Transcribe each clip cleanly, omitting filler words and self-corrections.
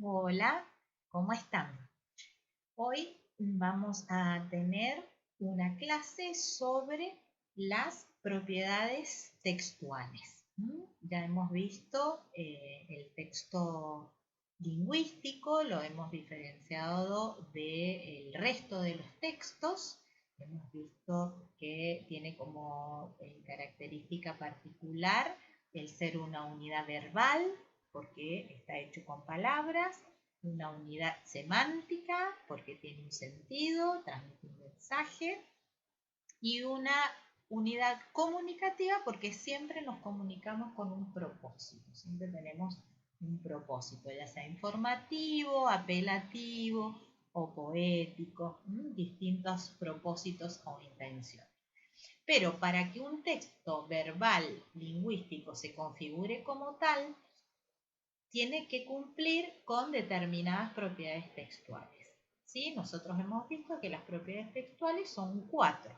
Hola, ¿cómo están? Hoy vamos a tener una clase sobre las propiedades textuales. Ya hemos visto el texto lingüístico, lo hemos diferenciado del resto de los textos. Hemos visto que tiene como característica particular el ser una unidad verbal, porque está hecho con palabras, una unidad semántica, porque tiene un sentido, transmite un mensaje, y una unidad comunicativa, porque siempre nos comunicamos con un propósito, siempre tenemos un propósito, ya sea informativo, apelativo o poético, distintos propósitos o intenciones. Pero para que un texto verbal lingüístico se configure como tal, tiene que cumplir con determinadas propiedades textuales. ¿Sí? Nosotros hemos visto que las propiedades textuales son 4.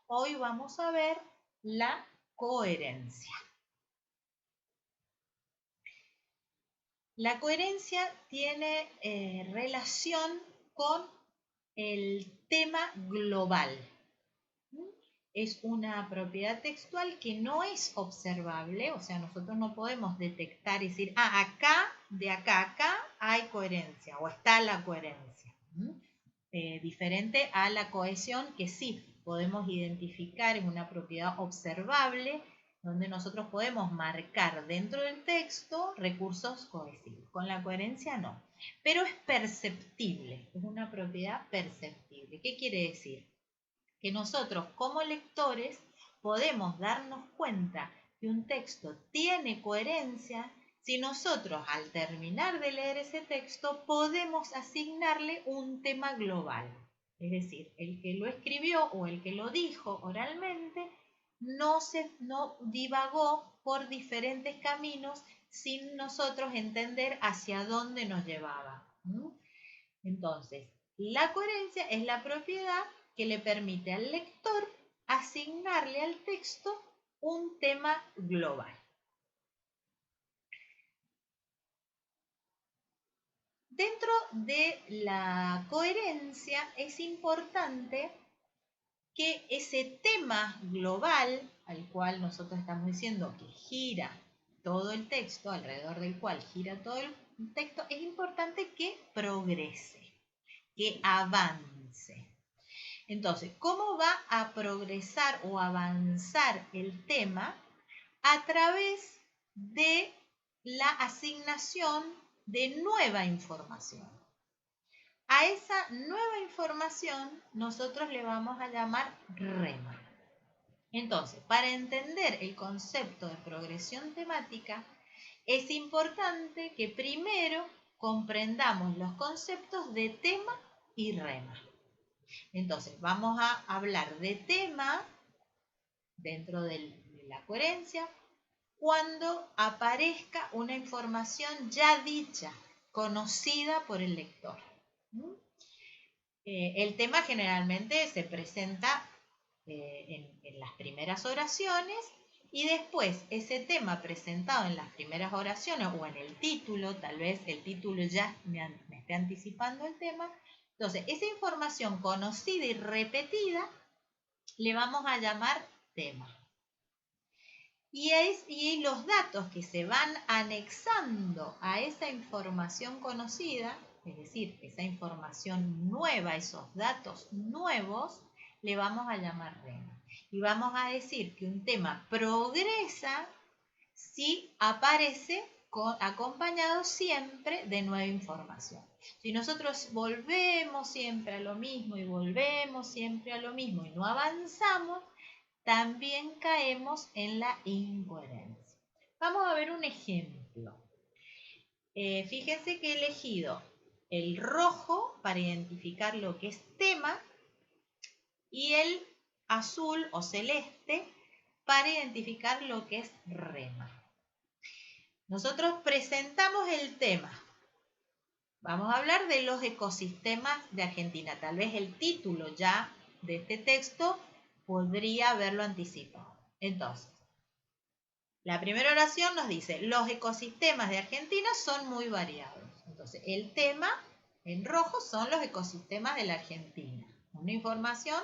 Hoy vamos a ver la coherencia. La coherencia tiene relación con el tema global. Es una propiedad textual que no es observable, o sea, nosotros no podemos detectar y decir, de acá a acá hay coherencia o está la coherencia. Diferente a la cohesión, que sí podemos identificar en una propiedad observable, donde nosotros podemos marcar dentro del texto recursos cohesivos. Con la coherencia no, pero es perceptible, es una propiedad perceptible. ¿Qué quiere decir? Que nosotros como lectores podemos darnos cuenta que un texto tiene coherencia si nosotros al terminar de leer ese texto podemos asignarle un tema global. Es decir, el que lo escribió o el que lo dijo oralmente no divagó por diferentes caminos sin nosotros entender hacia dónde nos llevaba. Entonces, la coherencia es la propiedad que le permite al lector asignarle al texto un tema global. Dentro de la coherencia es importante que ese tema global, al cual nosotros estamos diciendo que gira todo el texto, alrededor del cual gira todo el texto, es importante que progrese, que avance. Entonces, ¿cómo va a progresar o avanzar el tema? A través de la asignación de nueva información. A esa nueva información nosotros le vamos a llamar rema. Entonces, para entender el concepto de progresión temática, es importante que primero comprendamos los conceptos de tema y rema. Entonces, vamos a hablar de tema dentro de la coherencia cuando aparezca una información ya dicha, conocida por el lector. El tema generalmente se presenta en las primeras oraciones y después ese tema presentado en las primeras oraciones o en el título, tal vez el título ya me esté anticipando el tema. Entonces, esa información conocida y repetida le vamos a llamar tema. Y los datos que se van anexando a esa información conocida, es decir, esa información nueva, esos datos nuevos, le vamos a llamar rema. Y vamos a decir que un tema progresa si aparece acompañado siempre de nueva información. Si nosotros volvemos siempre a lo mismo y volvemos siempre a lo mismo y no avanzamos, también caemos en la incoherencia. Vamos a ver un ejemplo. Fíjense que he elegido el rojo para identificar lo que es tema y el azul o celeste para identificar lo que es rema. Nosotros presentamos el tema. Vamos a hablar de los ecosistemas de Argentina. Tal vez el título ya de este texto podría haberlo anticipado. Entonces, la primera oración nos dice, los ecosistemas de Argentina son muy variados. Entonces, Entonces, el tema en rojo son los ecosistemas de la Argentina. Una información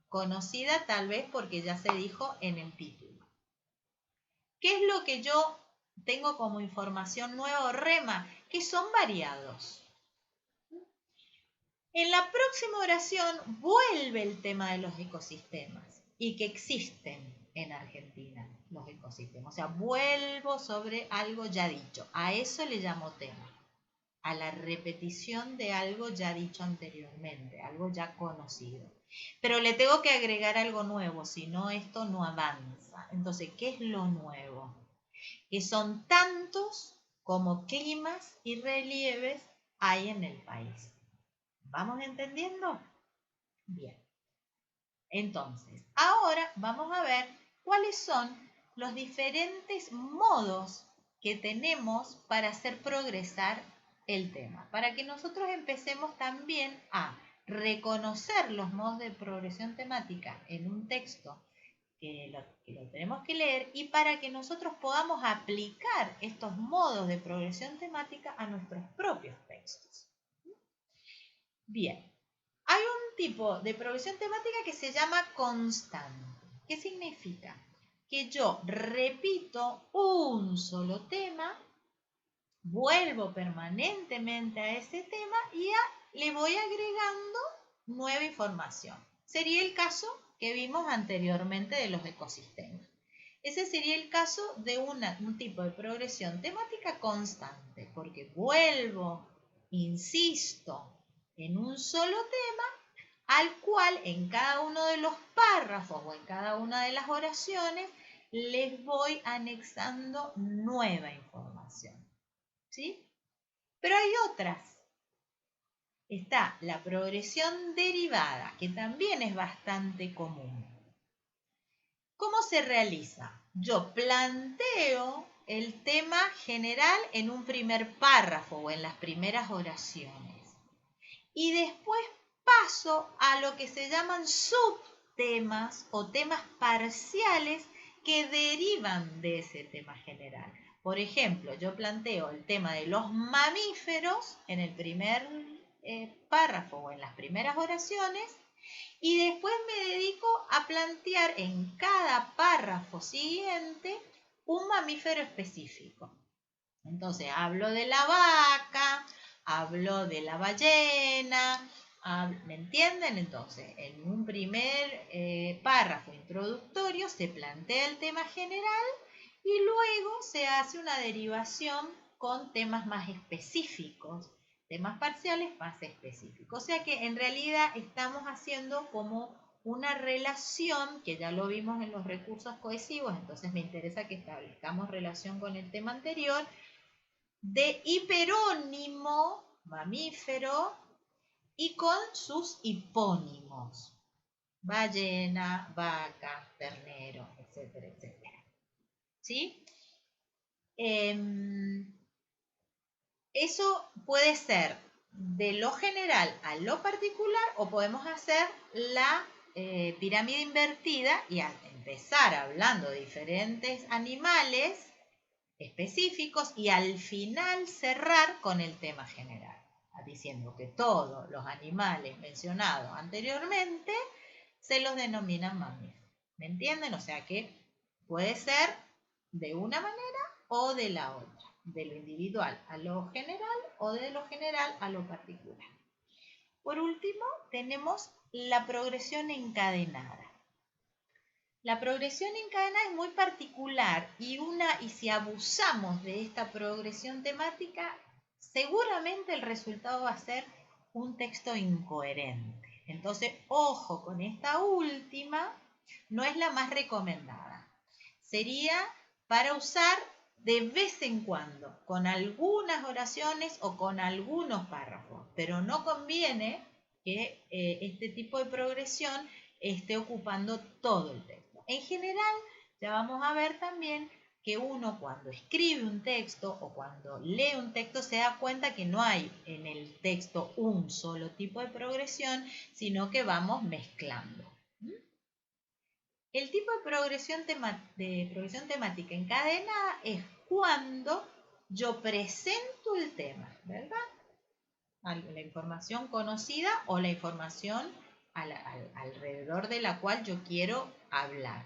conocida tal vez porque ya se dijo en el título. ¿Qué es lo que yo tengo como información nueva o rema? Que son variados. En la próxima oración vuelve el tema de los ecosistemas y que existen en Argentina los ecosistemas. O sea, vuelvo sobre algo ya dicho. A eso le llamo tema. A la repetición de algo ya dicho anteriormente, algo ya conocido. Pero le tengo que agregar algo nuevo, si no esto no avanza. Entonces, ¿qué es lo nuevo? Que son tantos como climas y relieves hay en el país. ¿Vamos entendiendo? Bien. Entonces, ahora vamos a ver cuáles son los diferentes modos que tenemos para hacer progresar el tema, para que nosotros empecemos también a reconocer los modos de progresión temática en un texto que lo tenemos que leer y para que nosotros podamos aplicar estos modos de progresión temática a nuestros propios textos. Bien, hay un tipo de progresión temática que se llama constante. ¿Qué significa? Que yo repito un solo tema, vuelvo permanentemente a ese tema y le voy agregando nueva información. Sería el caso que vimos anteriormente de los ecosistemas. Ese sería el caso de un tipo de progresión temática constante, porque vuelvo, insisto, en un solo tema, al cual en cada uno de los párrafos o en cada una de las oraciones les voy anexando nueva información. ¿Sí? Pero hay otras. Está la progresión derivada, que también es bastante común. ¿Cómo se realiza? Yo planteo el tema general en un primer párrafo o en las primeras oraciones. Y después paso a lo que se llaman subtemas o temas parciales que derivan de ese tema general. Por ejemplo, yo planteo el tema de los mamíferos en el primer párrafo o en las primeras oraciones y después me dedico a plantear en cada párrafo siguiente un mamífero específico. Entonces, hablo de la vaca, hablo de la ballena, ¿me entienden? Entonces, en un primer párrafo introductorio se plantea el tema general y luego se hace una derivación con temas más específicos, temas parciales más específicos. O sea que en realidad estamos haciendo como una relación, que ya lo vimos en los recursos cohesivos, entonces me interesa que establezcamos relación con el tema anterior, de hiperónimo, mamífero, y con sus hipónimos, ballena, vaca, ternero, etcétera, etcétera. ¿Sí? Eso puede ser de lo general a lo particular o podemos hacer la pirámide invertida y al empezar hablando de diferentes animales específicos y al final cerrar con el tema general, diciendo que todos los animales mencionados anteriormente se los denominan mamíferos. ¿Me entienden? O sea que puede ser de una manera o de la otra, de lo individual a lo general o de lo general a lo particular. Por último, tenemos la progresión encadenada. La progresión encadenada es muy particular y si abusamos de esta progresión temática, seguramente el resultado va a ser un texto incoherente. Entonces, ojo con esta última, no es la más recomendada. Sería para usar de vez en cuando, con algunas oraciones o con algunos párrafos, pero no conviene que este tipo de progresión esté ocupando todo el texto. En general, ya vamos a ver también que uno cuando escribe un texto o cuando lee un texto se da cuenta que no hay en el texto un solo tipo de progresión, sino que vamos mezclando. El tipo de progresión temática encadenada es cuando yo presento el tema, ¿verdad? la información conocida o la información alrededor de la cual yo quiero hablar.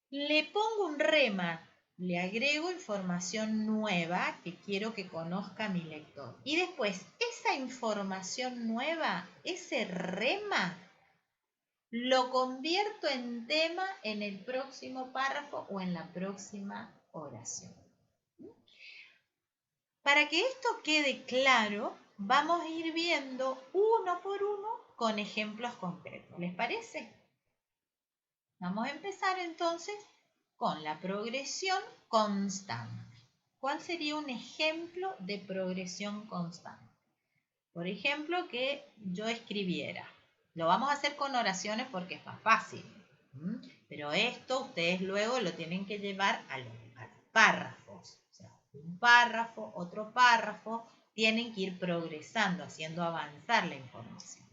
Le pongo un rema, le agrego información nueva que quiero que conozca mi lector. Y después, esa información nueva, ese rema, lo convierto en tema en el próximo párrafo o en la próxima oración. Para que esto quede claro, vamos a ir viendo uno por uno con ejemplos concretos. ¿Les parece? Vamos a empezar entonces con la progresión constante. ¿Cuál sería un ejemplo de progresión constante? Por ejemplo, que yo escribiera. Lo vamos a hacer con oraciones porque es más fácil. Pero esto ustedes luego lo tienen que llevar a los párrafos. O sea, un párrafo, otro párrafo. Tienen que ir progresando, haciendo avanzar la información.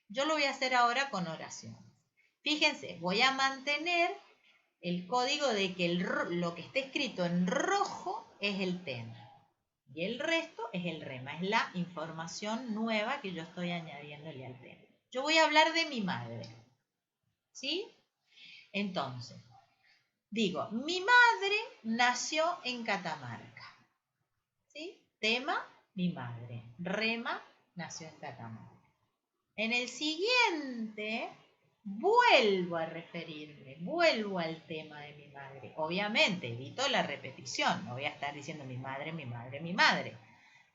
Yo lo voy a hacer ahora con oraciones. Fíjense, voy a mantener el código de que lo que está escrito en rojo es el tema. Y el resto es el rema, es la información nueva que yo estoy añadiéndole al tema. Yo voy a hablar de mi madre. ¿Sí? Entonces, digo, mi madre nació en Catamarca. ¿Sí? Tema, mi madre. Rema, nació en Catamarca. En el siguiente, vuelvo a referirme, vuelvo al tema de mi madre. Obviamente, evito la repetición. No voy a estar diciendo mi madre, mi madre, mi madre.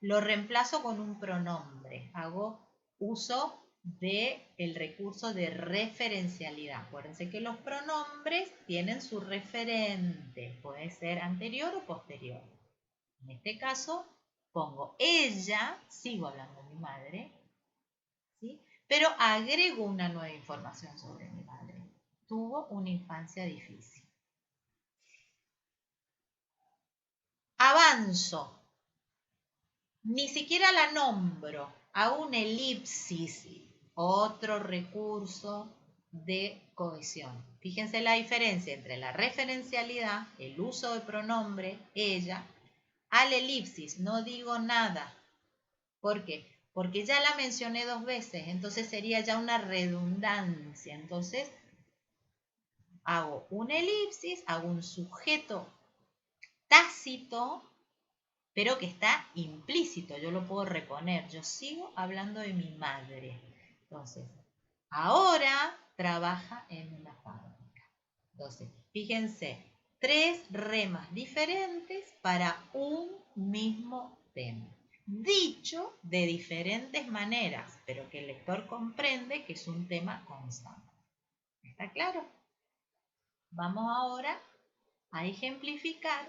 Lo reemplazo con un pronombre. Hago uso del recurso de referencialidad. Acuérdense que los pronombres tienen su referente. Puede ser anterior o posterior. En este caso, pongo ella, sigo hablando de mi madre, ¿sí? Pero agrego una nueva información sobre mi madre. Tuvo una infancia difícil. Avanzo. Ni siquiera la nombro. Hago una elipsis, otro recurso de cohesión. Fíjense la diferencia entre la referencialidad, el uso de pronombre, ella, al elipsis. No digo nada. ¿Por qué? Porque ya la mencioné 2 veces, entonces sería ya una redundancia. Entonces, hago una elipsis, hago un sujeto tácito, pero que está implícito, yo lo puedo reponer. Yo sigo hablando de mi madre. Entonces, ahora trabaja en una fábrica. Entonces, fíjense, 3 remas diferentes para un mismo tema. Dicho de diferentes maneras, pero que el lector comprende que es un tema constante. ¿Está claro? Vamos ahora a ejemplificar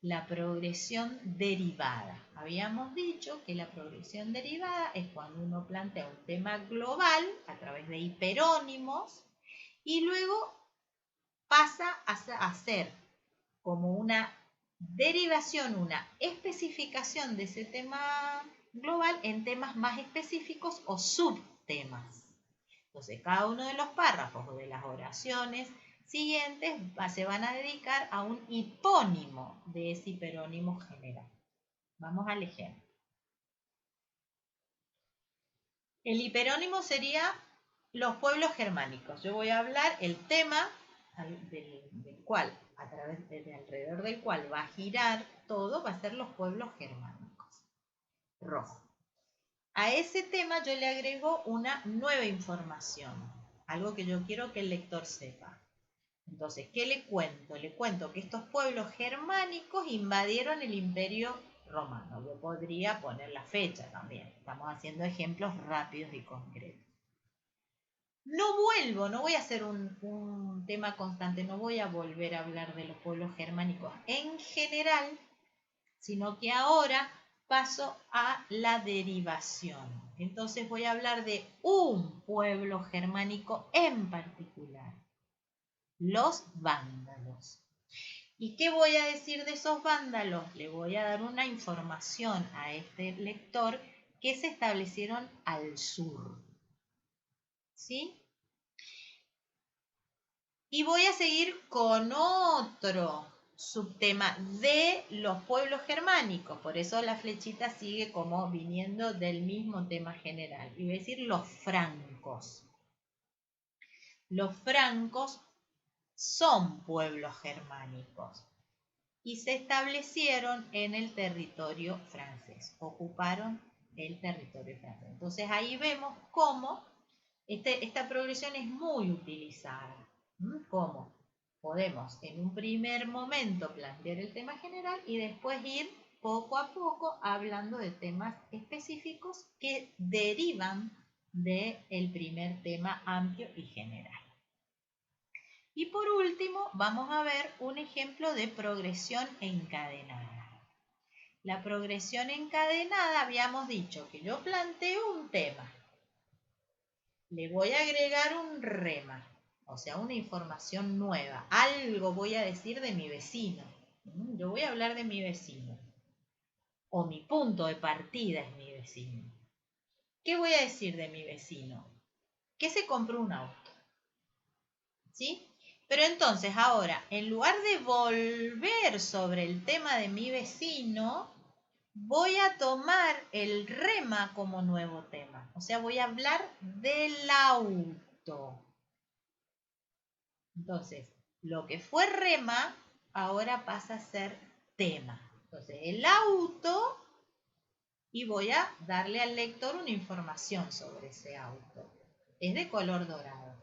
la progresión derivada. Habíamos dicho que la progresión derivada es cuando uno plantea un tema global a través de hiperónimos y luego pasa a hacer como una derivación, una especificación de ese tema global en temas más específicos o subtemas. Entonces, cada uno de los párrafos o de las oraciones siguientes se van a dedicar a un hipónimo de ese hiperónimo general. Vamos al ejemplo. El hiperónimo sería los pueblos germánicos. Yo voy a hablar el tema del cual, a través de alrededor del cual va a girar todo, va a ser los pueblos germánicos. Rojo. A ese tema yo le agrego una nueva información, algo que yo quiero que el lector sepa. Entonces, ¿qué le cuento? Le cuento que estos pueblos germánicos invadieron el Imperio Romano. Yo podría poner la fecha también. Estamos haciendo ejemplos rápidos y concretos. No voy a hacer un tema constante, no voy a volver a hablar de los pueblos germánicos en general, sino que ahora paso a la derivación. Entonces voy a hablar de un pueblo germánico en particular, los vándalos. ¿Y qué voy a decir de esos vándalos? Le voy a dar una información a este lector que se establecieron al sur. ¿Sí? Y voy a seguir con otro subtema de los pueblos germánicos, por eso la flechita sigue como viniendo del mismo tema general. Y voy a decir los francos. Los francos son pueblos germánicos y se establecieron en el territorio francés, ocuparon el territorio francés. Entonces ahí vemos cómo esta progresión es muy utilizada. ¿Cómo? Podemos en un primer momento plantear el tema general y después ir poco a poco hablando de temas específicos que derivan del primer tema amplio y general. Y por último, vamos a ver un ejemplo de progresión encadenada. La progresión encadenada, habíamos dicho que yo planteo un tema. Le voy a agregar un rema, o sea, una información nueva. Algo voy a decir de mi vecino. Yo voy a hablar de mi vecino. O mi punto de partida es mi vecino. ¿Qué voy a decir de mi vecino? Que se compró un auto. ¿Sí? Pero entonces ahora, en lugar de volver sobre el tema de mi vecino, voy a tomar el rema como nuevo tema. O sea, voy a hablar del auto. Entonces, lo que fue rema ahora pasa a ser tema. Entonces, el auto, y voy a darle al lector una información sobre ese auto. Es de color dorado.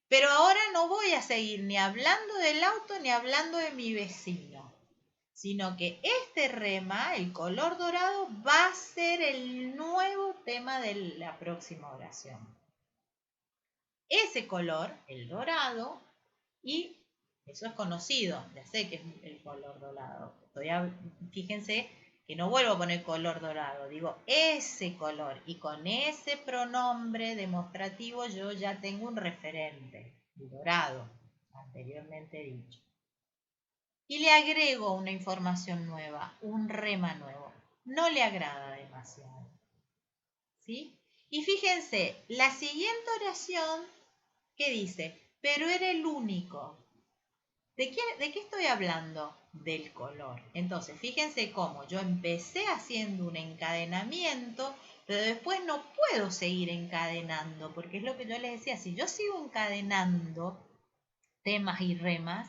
Pero ahora no voy a seguir ni hablando del auto ni hablando de mi vecino, sino que este rema, el color dorado, va a ser el nuevo tema de la próxima oración. Ese color, el dorado, y eso es conocido, ya sé que es el color dorado. Fíjense que no vuelvo a poner color dorado, digo ese color, y con ese pronombre demostrativo yo ya tengo un referente, el dorado, anteriormente dicho. Y le agrego una información nueva, un rema nuevo. No le agrada demasiado. ¿Sí? Y fíjense, la siguiente oración, ¿qué dice? Pero era el único. ¿De qué estoy hablando? Del color. Entonces, fíjense cómo yo empecé haciendo un encadenamiento, pero después no puedo seguir encadenando, porque es lo que yo les decía, si yo sigo encadenando temas y remas,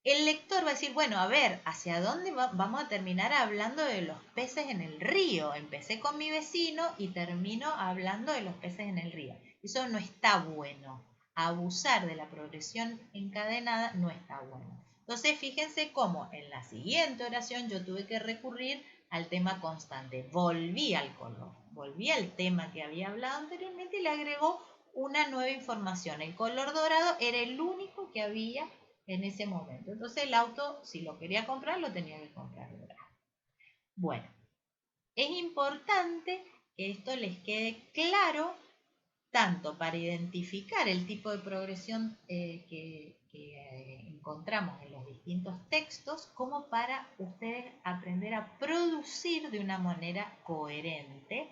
el lector va a decir, bueno, a ver, ¿hacia dónde vamos a terminar hablando de los peces en el río? Empecé con mi vecino y termino hablando de los peces en el río. Eso no está bueno. Abusar de la progresión encadenada no está bueno. Entonces, fíjense cómo en la siguiente oración yo tuve que recurrir al tema constante. Volví al color, volví al tema que había hablado anteriormente y le agregó una nueva información. El color dorado era el único que había en ese momento. Entonces el auto, si lo quería comprar, lo tenía que comprar dorado. Bueno, es importante que esto les quede claro, tanto para identificar el tipo de progresión que encontramos en los distintos textos, como para ustedes aprender a producir de una manera coherente,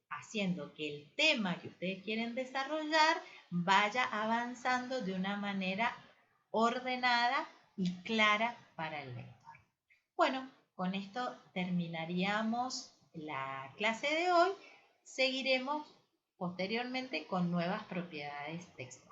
haciendo que el tema que ustedes quieren desarrollar vaya avanzando de una manera ordenada y clara para el lector. Bueno, con esto terminaríamos la clase de hoy. Seguiremos posteriormente con nuevas propiedades textuales.